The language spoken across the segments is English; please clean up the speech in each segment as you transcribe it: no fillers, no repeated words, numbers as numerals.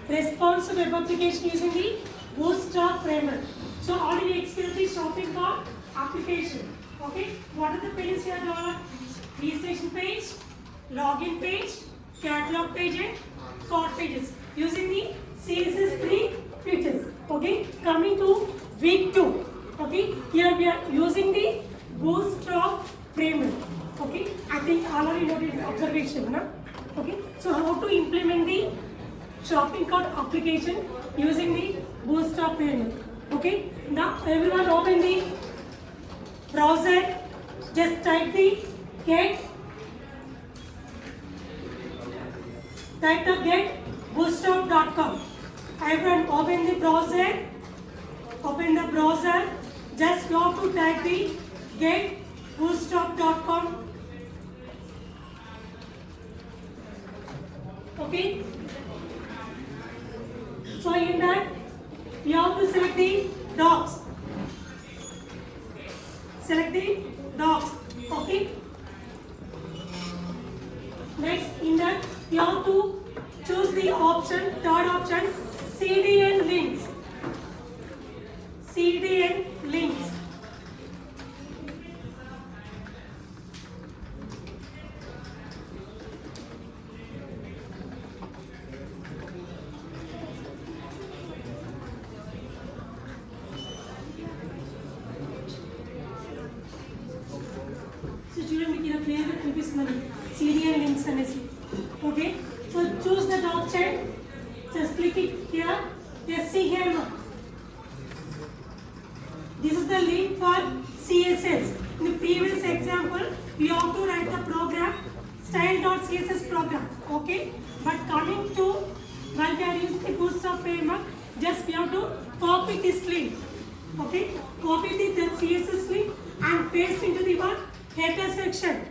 responsive web application using the Bootstrap framework. So already experienced the shopping cart application. Okay, what are the pages here? Registration page, login page, catalog page and cart pages using the CSS3 features. Okay, coming to week 2. Okay, here we are using the Bootstrap framework. Okay, I think already noted observation. Na? Okay, so how to implement the shopping cart application using the Bootstrap framework. Okay, now everyone open the browser, just type the get bootstrap.com. Everyone open the browser, just go to type the get bootstrap.com. Okay, so in that you have to select the docs. Select the docs. Okay. Next, in that you have to choose the option, third option, CDN links. CDN links. So student we can clear the previous CDN links and okay. So choose the option. Just click it here. Yes, see here. This is the link for CSS. In the previous example, you have to write the program style.css program. Okay. But coming to while we are using the Bootstrap framework, just we have to copy this link. Okay. Copy the CSS link and paste into the one header section.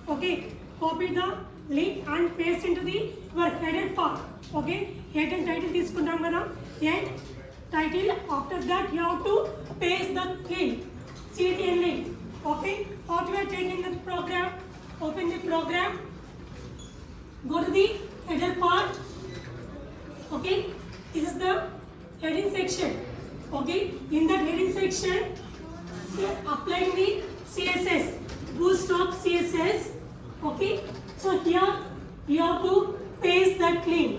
Okay. Copy the link and paste into the your headed part. Okay. Head and title తీసుకుంటాం కదా. Head title. After that you have to paste the link. CDN link. Okay. How you are taking the program? Open the program. Go to the header part. Okay. This is the heading section. Okay. In that heading section, we are applying the CSS. Bootstrap CSS. Okay. So here you have to paste that link.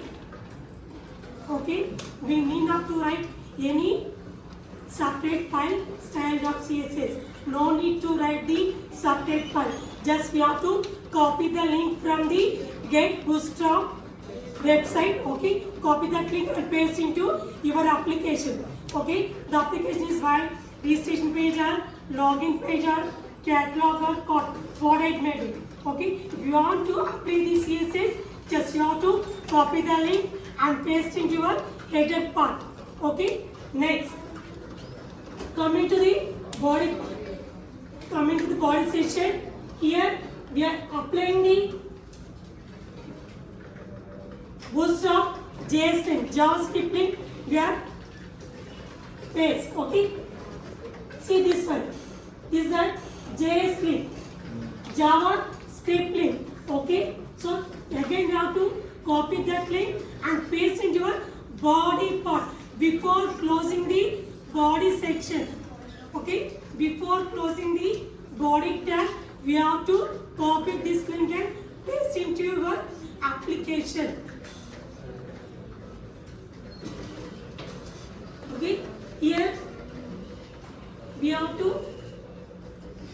Okay. We need not to write any separate file style.css. No need to write the separate file. Just we have to copy the link from the Get Bootstrap website. Okay. Copy that link and paste into your application. Okay. The application is file registration page or login page or catalog or cart. What it may be. Okay. If you want to apply the CSS, just you have to copy the link and paste into your header part. Okay. Next, coming to the body section. Here we are applying the Bootstrap JS link, JavaScript link. We are paste. Okay. See this one. This is the JS link, JavaScript link. Okay. So again you have to copy that link and paste into your body part before closing the body section. Okay. Before closing the body tab, we have to copy this link and paste into your application. Okay. Here we have to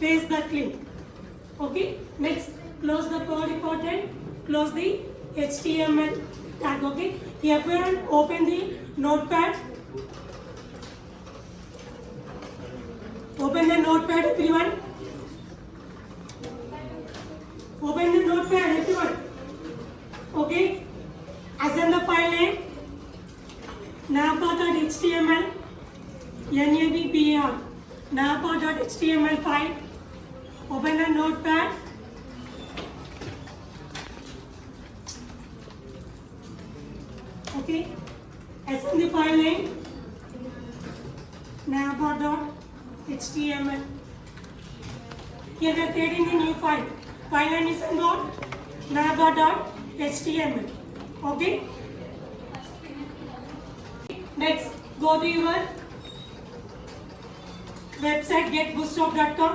paste that link. Okay. Next, close the body part and close the HTML tag. Okay. Everyone open the notepad. Open the notepad, everyone. Open the notepad, everyone. Okay. Assign the file name napa.html, navbar, napa.html file. Open the notepad. Okay. Assign the file name napa.html. Here we are creating the new file. File name is about napa.html. Okay. go to your website getbootstrap.com,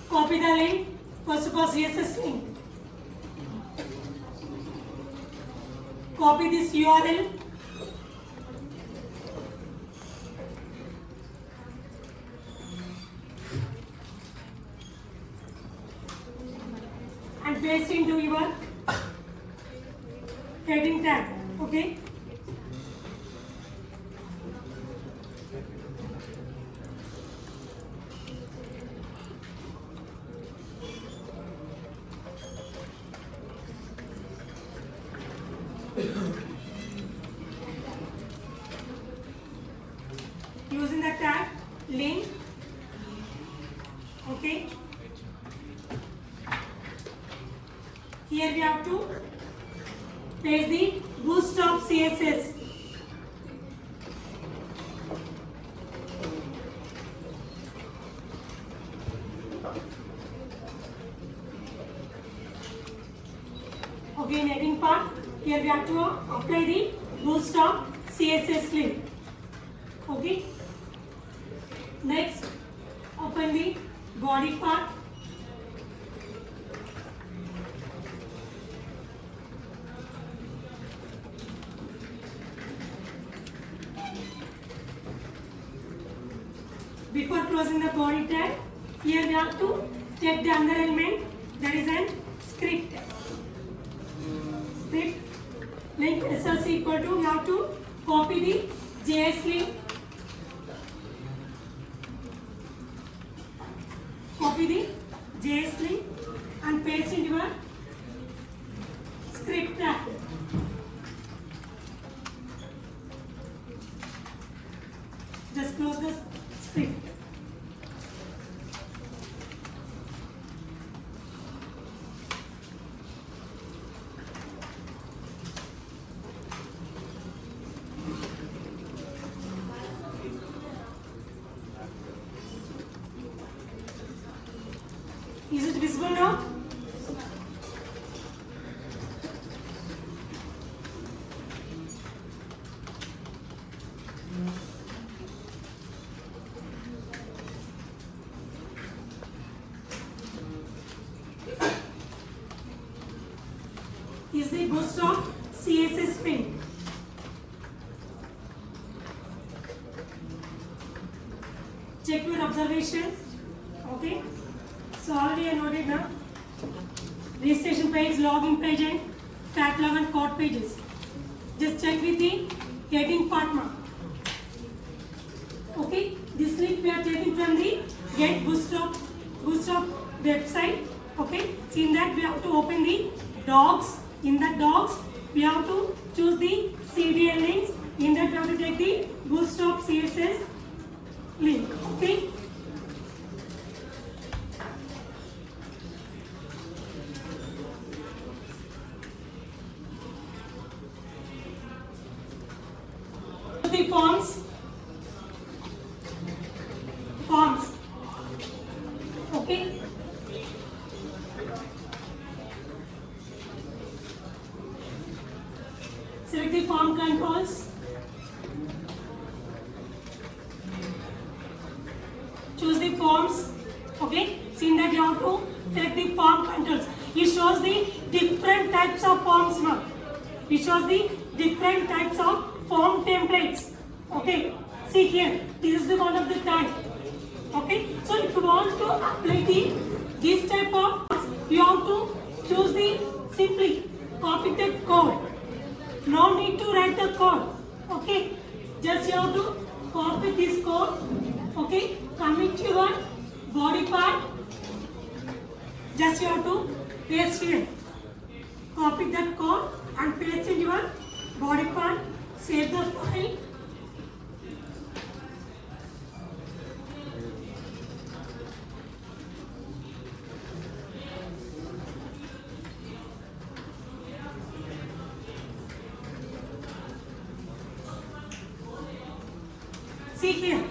copy the link, first of all CSS link, copy this URL, and paste into your heading tag. Okay. Using the tag link. Okay. Here we have to paste the Bootstrap CSS. Okay, in heading part, here we have to apply the Bootstrap CSS link. Okay. Next, open the body part. Before closing the body tag, here we have to check the another element, that is an script. Script link SLC equal to, we have to copy the JS link, copy the JS link and paste into your script tag. Just close the script. Is it visible now? Is the Bootstrap CSS pin. Check your observations. Okay. So already I noted now. Registration page, login page and catalog and code pages. Just check with the heading part now. Okay. This link we are taking from the Get Bootstrap website. Okay. So in that we have to open the docs. In the docs we have to choose the CDN links. In that we have to take the Bootstrap CSS link. Okay. The forms. Okay. Select the form controls. Choose the forms. Okay. See in that you have to select the form controls. It shows the different types of forms now. It shows the different types of form templates. Okay. See here. This is the one of the type. Okay. So if you want to apply this type of, you have to choose the simply copy the code. No need to write the code. Okay. Just you have to copy this code. Okay. Coming to your body part. Just you have to paste here. Copy that code and paste in your body part. Save the file. See here.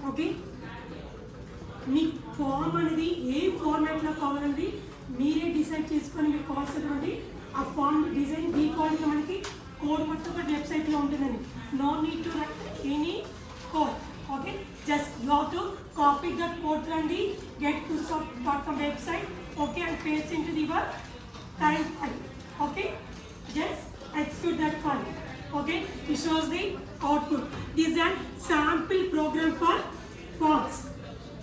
Okay. మీ form అనేది ఏ ఫార్మాట్లో కావాలండి మీరే decide చేసుకొని మీకు కావాల్సినటువంటి ఆ ఫామ్ డిజైన్ డిఫాల్ట్గా మనకి కోడ్ మొత్తం ఒక వెబ్సైట్లో ఉంటుందని. No need to write any code. Okay, just you have to copy that code from the getbootstrap.com website, okay, and paste into your current file. Okay, just execute that file. Okay, it shows the output. This is a sample program for forms.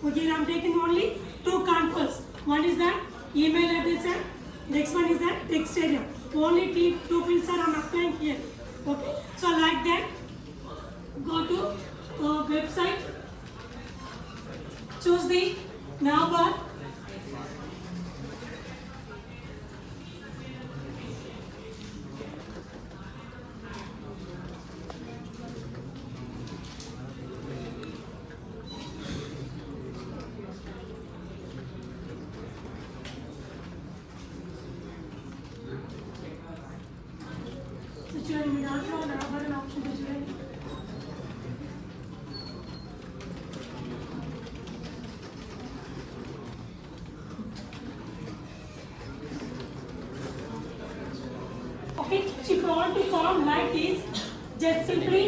Okay, I am taking only 2 controls. One is that email address and next one is that text area. Only 2 fields are I am applying here. Okay, so like that, go to website, choose the navbar, చూడండి మీ దాంట్లో నవబర్ అనే option చూడండి. Okay, if you want to form like this, just simply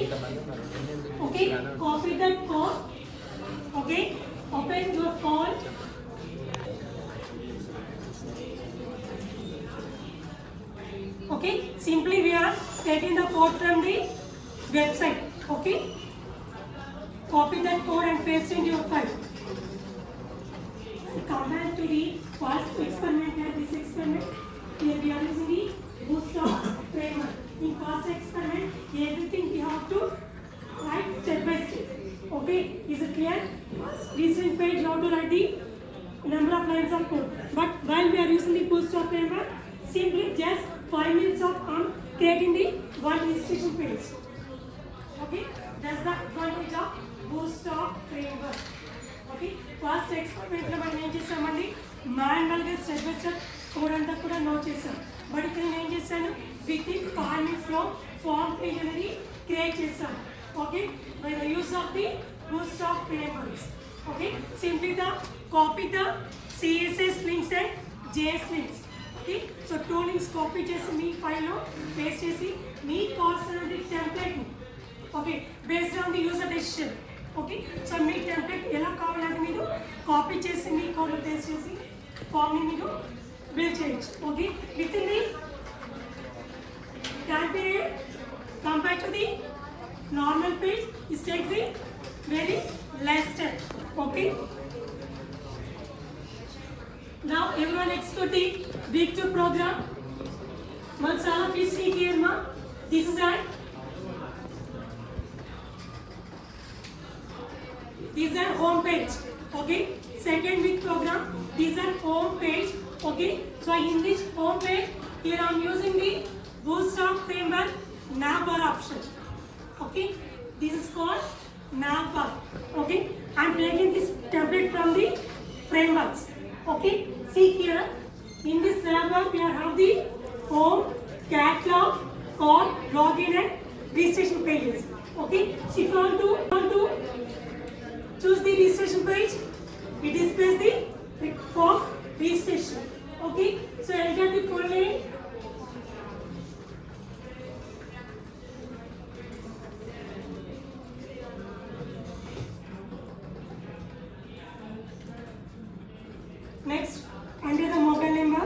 okay, copy that code. Okay, open your phone. Okay, simply we are taking the code from the website. Okay, copy that code and paste into your file. Come back to the first experiment here. This experiment here we are using the Bootstrap framework. In first experiment, everything we have to write step by step. Okay, is it clear? Recent page you have to write the number of lines of code. But while we are using the Bootstrap framework, simply just 5 minutes of creating the one registration page. Okay, that's the advantage of Bootstrap framework. Okay, first experiment లో మనం ఏం చేసామండి, మాన్యువల్గా step by step code అంతా కూడా note చేసాం. But ఇక్కడ నేను ఏం చేశాను, with in 5 minutes form page అనేది క్రియేట్ చేశాను. Okay, by the use of the Bootstrap frameworks. Okay, simply the copy the CSS links and JS links. Okay, so 2 links copy చేసి మీ ఫైల్లో పేస్ట్ చేసి మీ కావాల్సిన template okay based on the user decision. Okay, so me template ఎలా కావాలంటే మీరు copy చేసి మీ కోడ్లో paste చేసి ఫామ్ని మీరు బిల్డ్ చేయొచ్చు. Okay, with in the time period compare to the normal page is take the very less time. Okay, now everyone execute the week 2 program. Once all of you see here ma, this is an home page. Okay, second week program, this is an home page. Okay, so in this home page here I am using the Bootstrap framework navbar option. Okay, this is called navbar. Okay, I am taking this template from the frameworks. Okay, see here in this navbar we have the home, catalog, call, login and registration pages. Okay, so if you want to choose the registration page, it displays the form registration. Okay, so enter the full name. Next, enter the mobile number.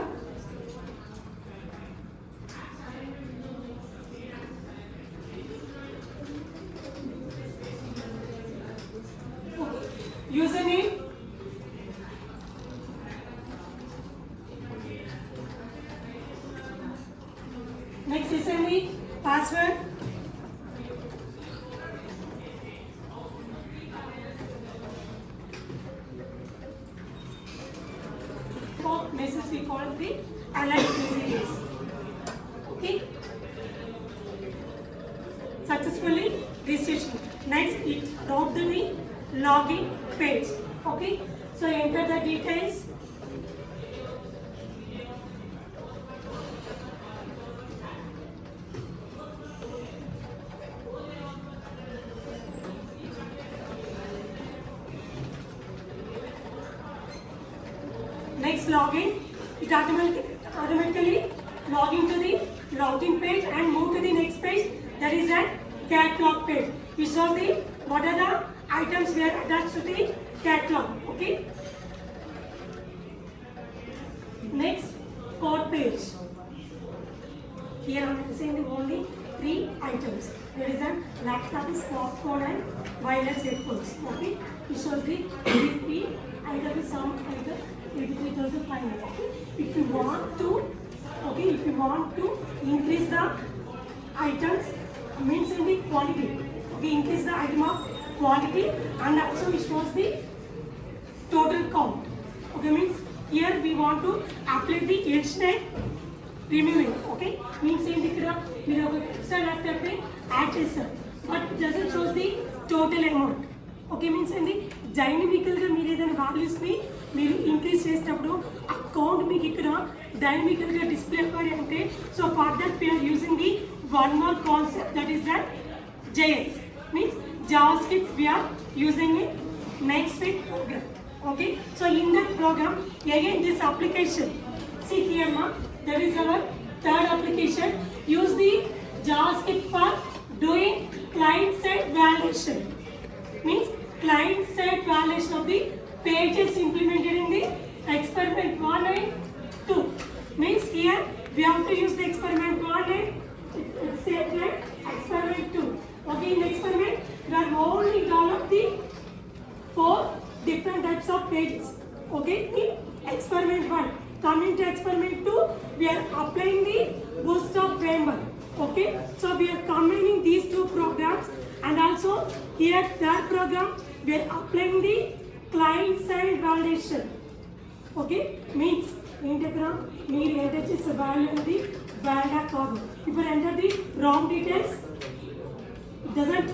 Username. Next, send the password. Message we call the alert messages. Okay, successfully registration. Next, it wrote the login page. Okay, so enter the details. Next, login. It automatically log into the login page and move to the next page, that is a catalog page. You saw the what are the items were attached to the catalog. Okay. Next, code page. Here I am using the only 3 items. There is a laptop, smartphone and wireless headphones. Okay. It shows the BP item is some item 83,500. Okay. If you want to, increase the items, means in the quality. Okay, increase the item of quality and also it shows the total count. Okay, means here we want to apply the edge name, remove it. Okay, means in the we have extra laptop add this, but it doesn't show the total amount. Okay, means in the dynamical గా మీరు ఏదైనా values ని మీరు increase చేసేటప్పుడు account మీకు ఇక్కడ dynamical గా display అవ్వాలి అంటే so for that we are using the one more concept that is that JS means JavaScript we are using in Nextfit program. Okay, so in that program again this application, see here now that is our third application. Use the JavaScript for doing client side validation, means client side validation of the pages implemented in the experiment 1 and 2. Means here we have to use the experiment 1 and same like experiment 2. Okay, in experiment we are only develop the 4 different types of pages. Okay, in experiment 1. Coming to experiment 2, we are applying the Bootstrap framework. Okay, so we are combining these 2 programs and also here third program we are applying the client side validation. Okay, means in the program మీరు enter చేసే value అనేది valid కాదు. If you enter the wrong details, doesn't